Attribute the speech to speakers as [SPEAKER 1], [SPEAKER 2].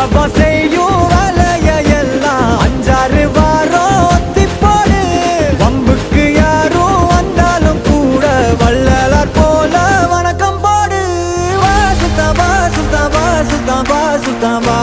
[SPEAKER 1] அவ செய்யும் வேலைய எல்லாம் 5-6 வாரம் ஒத்திப்போடு. வம்புக்கு யாரும் வந்தாலும் கூட வள்ளலார் போல வணக்கம் போடு. வா சுல்தான் வா சுல்தான் வா சுல்தான் வா சுல்தான் வா.